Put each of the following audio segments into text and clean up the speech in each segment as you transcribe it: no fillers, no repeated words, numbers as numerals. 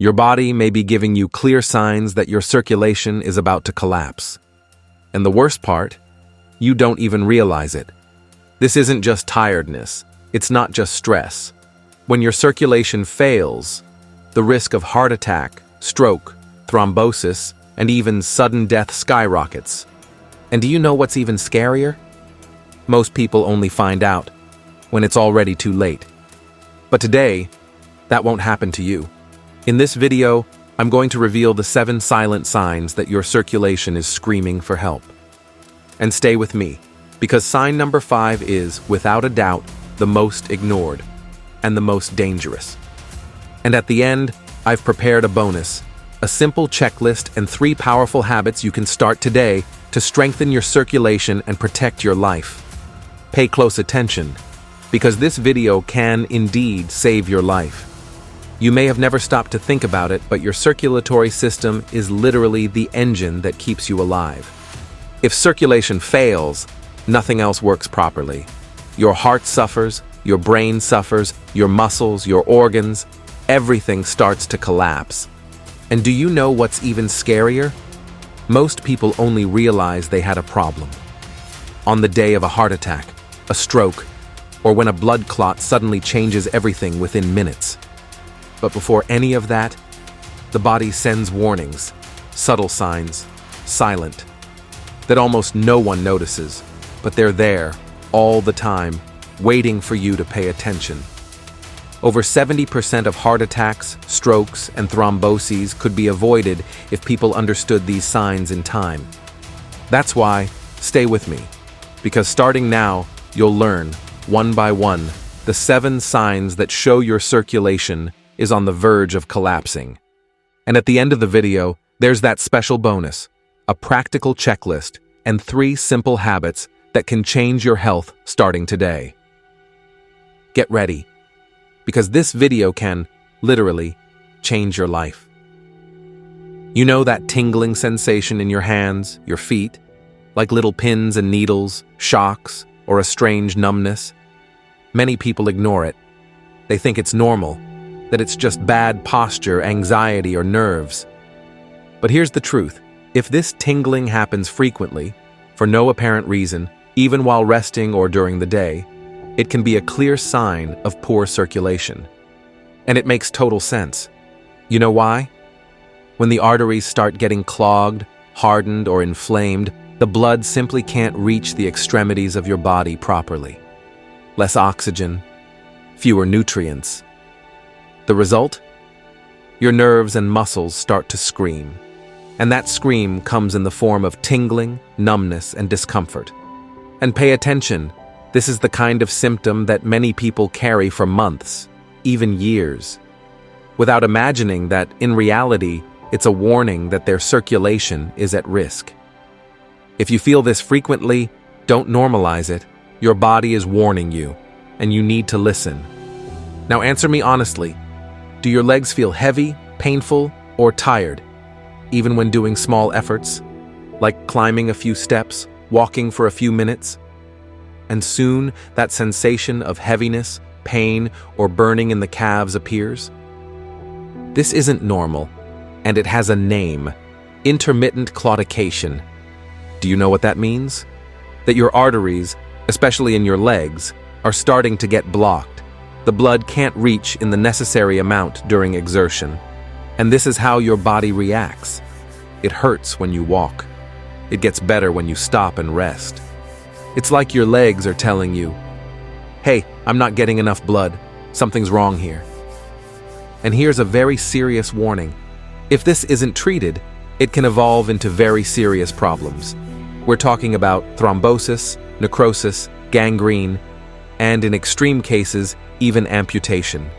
Your body may be giving you clear signs that your circulation is about to collapse. And the worst part, you don't even realize it. This isn't just tiredness. It's not just stress. When your circulation fails, the risk of heart attack, stroke, thrombosis, and even sudden death skyrockets. And do you know what's even scarier? Most people only find out when it's already too late. But today, that won't happen to you. In this video, I'm going to reveal the 7 silent signs that your circulation is screaming for help. And stay with me, because sign number 5 is, without a doubt, the most ignored and the most dangerous. And at the end, I've prepared a bonus, a simple checklist and 3 powerful habits you can start today to strengthen your circulation and protect your life. Pay close attention, because this video can indeed save your life. You may have never stopped to think about it, but your circulatory system is literally the engine that keeps you alive. If circulation fails, nothing else works properly. Your heart suffers, your brain suffers, your muscles, your organs, everything starts to collapse. And do you know what's even scarier? Most people only realize they had a problem on the day of a heart attack, a stroke, or when a blood clot suddenly changes everything within minutes. But before any of that, the body sends warnings, subtle signs, silent, that almost no one notices, but they're there all the time, waiting for you to pay attention. Over 70% of heart attacks, strokes, and thromboses could be avoided if people understood these signs in time. That's why, stay with me, because starting now, you'll learn, one by one, the 7 signs that show your circulation is on the verge of collapsing. And at the end of the video, there's that special bonus, a practical checklist, and 3 simple habits that can change your health starting today. Get ready, because this video can, literally, change your life. You know that tingling sensation in your hands, your feet, like little pins and needles, shocks, or a strange numbness? Many people ignore it. They think it's normal, that it's just bad posture, anxiety, or nerves. But here's the truth. If this tingling happens frequently, for no apparent reason, even while resting or during the day, it can be a clear sign of poor circulation. And it makes total sense. You know why? When the arteries start getting clogged, hardened, or inflamed, the blood simply can't reach the extremities of your body properly. Less oxygen, fewer nutrients. The result? Your nerves and muscles start to scream. And that scream comes in the form of tingling, numbness, and discomfort. And pay attention, this is the kind of symptom that many people carry for months, even years, without imagining that, in reality, it's a warning that their circulation is at risk. If you feel this frequently, don't normalize it. Your body is warning you, and you need to listen. Now answer me honestly. Do your legs feel heavy, painful, or tired, even when doing small efforts, like climbing a few steps, walking for a few minutes? And soon, that sensation of heaviness, pain, or burning in the calves appears? This isn't normal, and it has a name: intermittent claudication. Do you know what that means? That your arteries, especially in your legs, are starting to get blocked. The blood can't reach in the necessary amount during exertion. And this is how your body reacts. It hurts when you walk. It gets better when you stop and rest. It's like your legs are telling you, "Hey, I'm not getting enough blood. Something's wrong here." And here's a very serious warning. If this isn't treated, it can evolve into very serious problems. We're talking about thrombosis, necrosis, gangrene, and in extreme cases, even amputation.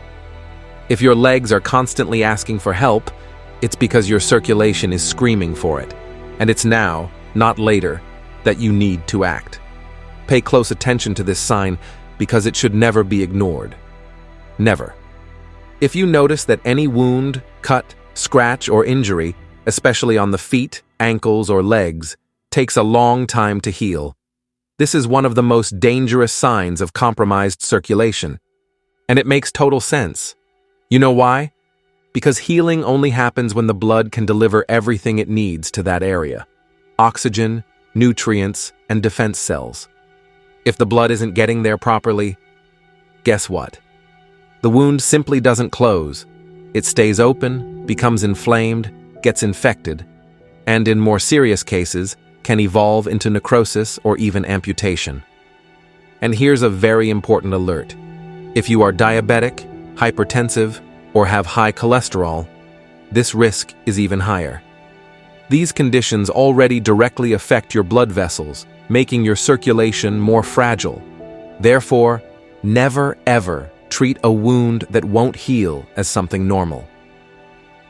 If your legs are constantly asking for help, it's because your circulation is screaming for it. And it's now, not later, that you need to act. Pay close attention to this sign because it should never be ignored. Never. If you notice that any wound, cut, scratch, or injury, especially on the feet, ankles, or legs, takes a long time to heal, this is one of the most dangerous signs of compromised circulation. And it makes total sense. You know why? Because healing only happens when the blood can deliver everything it needs to that area: oxygen, nutrients, and defense cells. If the blood isn't getting there properly, guess what? The wound simply doesn't close. It stays open, becomes inflamed, gets infected, and in more serious cases, can evolve into necrosis or even amputation. And here's a very important alert. If you are diabetic, hypertensive, or have high cholesterol, this risk is even higher. These conditions already directly affect your blood vessels, making your circulation more fragile. Therefore, never ever treat a wound that won't heal as something normal.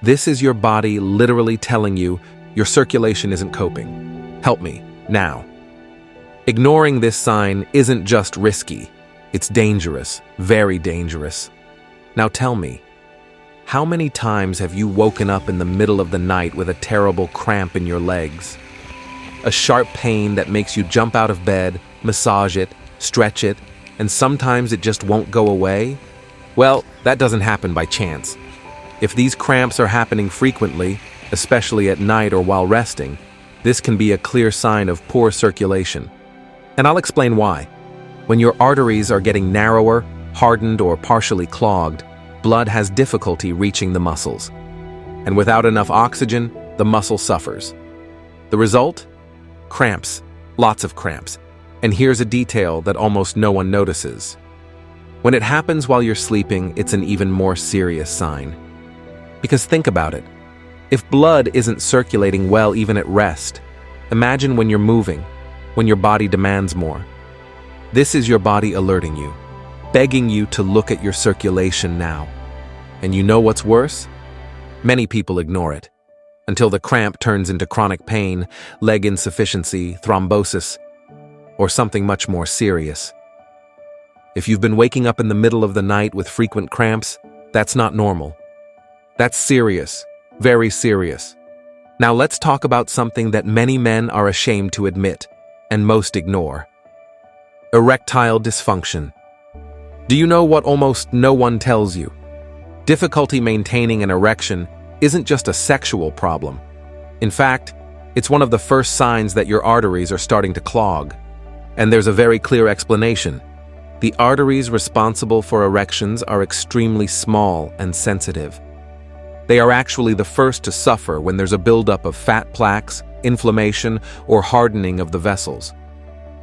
This is your body literally telling you your circulation isn't coping. Help me, now. Ignoring this sign isn't just risky, it's dangerous, very dangerous. Now tell me, how many times have you woken up in the middle of the night with a terrible cramp in your legs? A sharp pain that makes you jump out of bed, massage it, stretch it, and sometimes it just won't go away? Well, that doesn't happen by chance. If these cramps are happening frequently, especially at night or while resting, this can be a clear sign of poor circulation. And I'll explain why. When your arteries are getting narrower, hardened, or partially clogged, blood has difficulty reaching the muscles. And without enough oxygen, the muscle suffers. The result? Cramps. Lots of cramps. And here's a detail that almost no one notices. When it happens while you're sleeping, it's an even more serious sign. Because think about it. If blood isn't circulating well even at rest, imagine when you're moving, when your body demands more. This is your body alerting you, begging you to look at your circulation now. And you know what's worse? Many people ignore it, until the cramp turns into chronic pain, leg insufficiency, thrombosis, or something much more serious. If you've been waking up in the middle of the night with frequent cramps, that's not normal. That's serious, very serious. Now let's talk about something that many men are ashamed to admit, and most ignore. Erectile dysfunction. Do you know what almost no one tells you? Difficulty maintaining an erection isn't just a sexual problem. In fact, it's one of the first signs that your arteries are starting to clog. And there's a very clear explanation. The arteries responsible for erections are extremely small and sensitive. They are actually the first to suffer when there's a buildup of fat plaques, inflammation, or hardening of the vessels.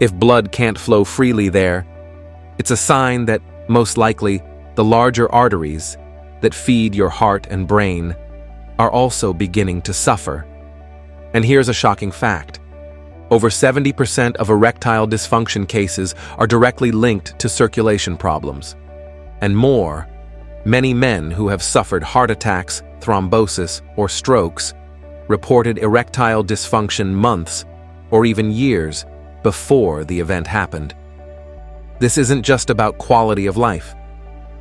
If blood can't flow freely there, it's a sign that, most likely, the larger arteries that feed your heart and brain are also beginning to suffer. And here's a shocking fact. Over 70% of erectile dysfunction cases are directly linked to circulation problems. And more, many men who have suffered heart attacks, thrombosis, or strokes reported erectile dysfunction months or even years before the event happened. This isn't just about quality of life.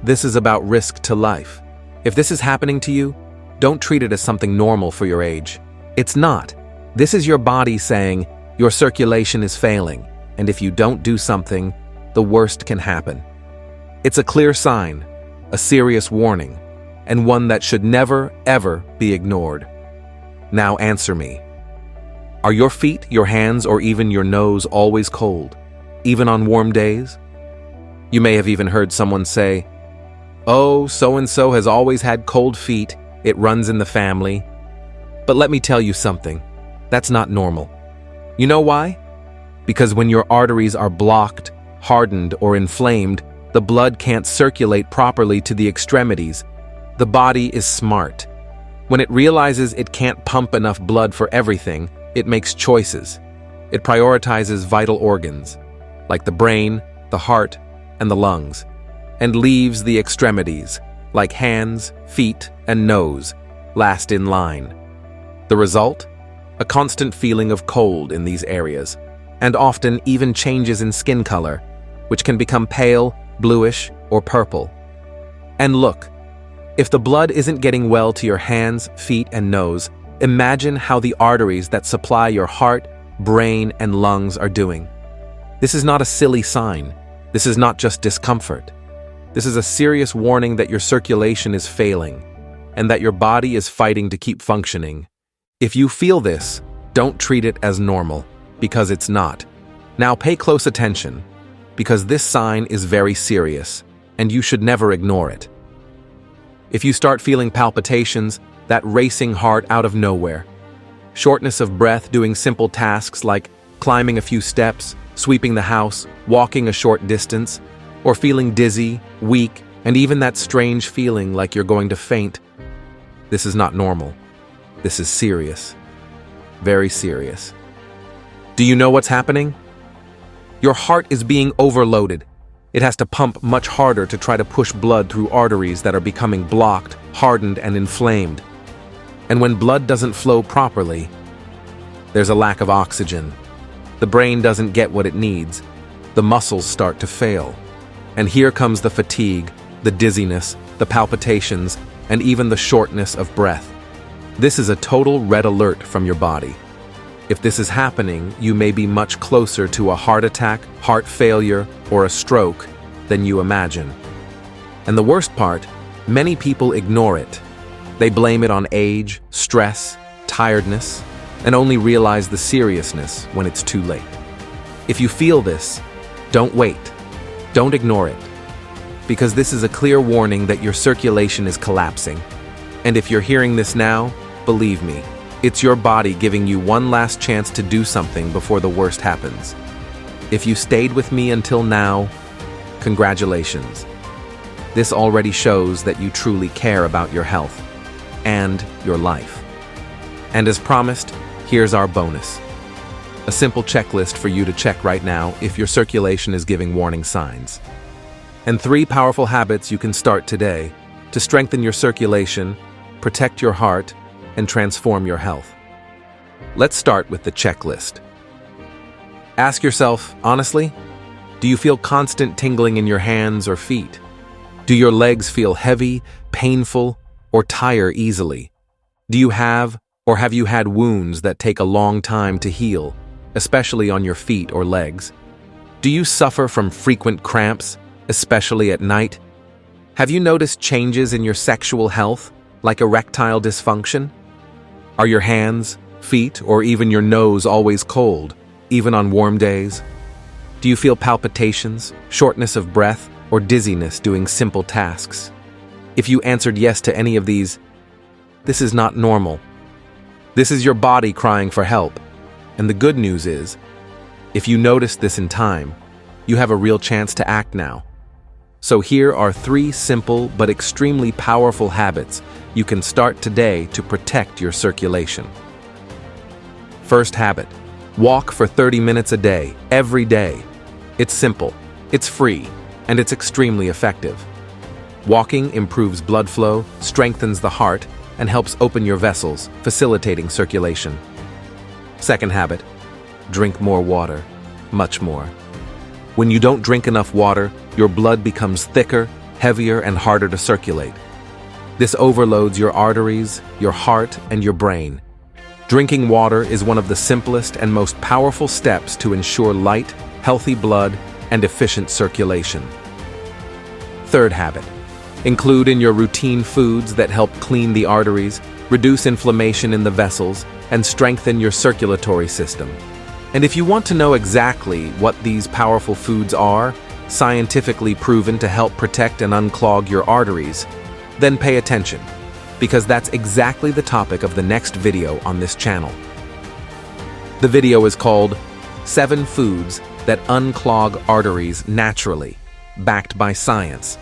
This is about risk to life. If this is happening to you, don't treat it as something normal for your age. It's not. This is your body saying, your circulation is failing, and if you don't do something, the worst can happen. It's a clear sign, a serious warning, and one that should never, ever be ignored. Now answer me. Are your feet, your hands, or even your nose always cold, even on warm days? You may have even heard someone say, "Oh, so-and-so has always had cold feet, it runs in the family." But let me tell you something, that's not normal. You know why? Because when your arteries are blocked, hardened, or inflamed, the blood can't circulate properly to the extremities. The body is smart. When it realizes it can't pump enough blood for everything, it makes choices. It prioritizes vital organs, like the brain, the heart, and the lungs, and leaves the extremities, like hands, feet, and nose, last in line. The result? A constant feeling of cold in these areas, and often even changes in skin color, which can become pale, bluish, or purple. And look, if the blood isn't getting well to your hands, feet, and nose, imagine how the arteries that supply your heart, brain, and lungs are doing. This is not a silly sign. This is not just discomfort. This is a serious warning that your circulation is failing. and that your body is fighting to keep functioning. If you feel this, don't treat it as normal, because it's not. Now pay close attention, because this sign is very serious, and you should never ignore it. If you start feeling palpitations, that racing heart out of nowhere, shortness of breath doing simple tasks like climbing a few steps, sweeping the house, walking a short distance, or feeling dizzy, weak, and even that strange feeling like you're going to faint, this is not normal. This is serious. Very serious. Do you know what's happening? Your heart is being overloaded. It has to pump much harder to try to push blood through arteries that are becoming blocked, hardened, and inflamed. And when blood doesn't flow properly, there's a lack of oxygen. The brain doesn't get what it needs. The muscles start to fail. And here comes the fatigue, the dizziness, the palpitations, and even the shortness of breath. This is a total red alert from your body. If this is happening, you may be much closer to a heart attack, heart failure, or a stroke than you imagine. And the worst part, many people ignore it. They blame it on age, stress, tiredness, and only realize the seriousness when it's too late. If you feel this, don't wait. Don't ignore it. Because this is a clear warning that your circulation is collapsing. And if you're hearing this now, believe me, it's your body giving you one last chance to do something before the worst happens. If you stayed with me until now, congratulations. This already shows that you truly care about your health and your life. And as promised, here's our bonus. A simple checklist for you to check right now if your circulation is giving warning signs. And 3 powerful habits you can start today to strengthen your circulation, protect your heart, and transform your health. Let's start with the checklist. Ask yourself, honestly, do you feel constant tingling in your hands or feet? Do your legs feel heavy, painful, or tire easily? Do you have or have you had wounds that take a long time to heal, especially on your feet or legs? Do you suffer from frequent cramps, especially at night? Have you noticed changes in your sexual health, like erectile dysfunction? Are your hands, feet, or even your nose always cold, even on warm days? Do you feel palpitations, shortness of breath, or dizziness doing simple tasks? If you answered yes to any of these, this is not normal. This is your body crying for help. And the good news is, if you notice this in time, you have a real chance to act now. So here are 3 simple but extremely powerful habits you can start today to protect your circulation. First habit, walk for 30 minutes a day, every day. It's simple, it's free, and it's extremely effective. Walking improves blood flow, strengthens the heart, and helps open your vessels, facilitating circulation. Second habit, drink more water, much more. When you don't drink enough water, your blood becomes thicker, heavier, and harder to circulate. This overloads your arteries, your heart, and your brain. Drinking water is one of the simplest and most powerful steps to ensure light, healthy blood, and efficient circulation. Third habit, include in your routine foods that help clean the arteries, reduce inflammation in the vessels, and strengthen your circulatory system. And if you want to know exactly what these powerful foods are, scientifically proven to help protect and unclog your arteries, then pay attention, because that's exactly the topic of the next video on this channel. The video is called 7 Foods That Unclog Arteries Naturally, backed by science.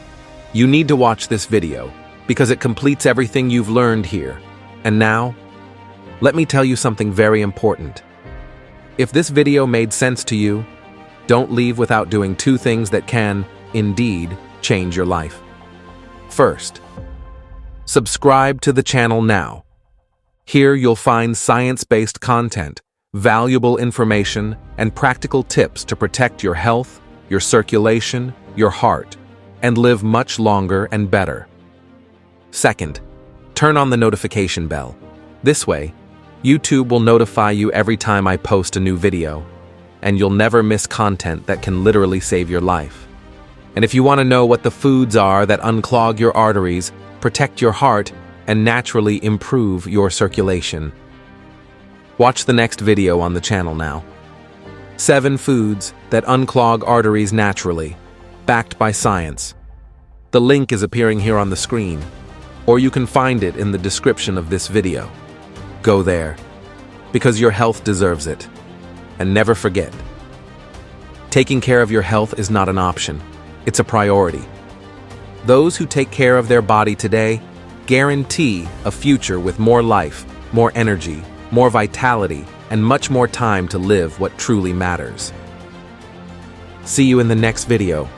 You need to watch this video, because it completes everything you've learned here. And now, let me tell you something very important. If this video made sense to you, don't leave without doing 2 things that can, indeed, change your life. First, subscribe to the channel now. Here you'll find science-based content, valuable information, and practical tips to protect your health, your circulation, your heart, and live much longer and better. Second, turn on the notification bell. This way, YouTube will notify you every time I post a new video, and you'll never miss content that can literally save your life. And if you want to know what the foods are that unclog your arteries, protect your heart, and naturally improve your circulation. Watch the next video on the channel now. 7 foods that unclog arteries naturally, backed by science. The link is appearing here on the screen, or you can find it in the description of this video. Go there, because your health deserves it. And never forget, taking care of your health is not an option, it's a priority. Those who take care of their body today guarantee a future with more life, more energy, more vitality, and much more time to live what truly matters. See you in the next video.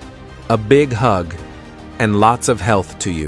A big hug and lots of health to you.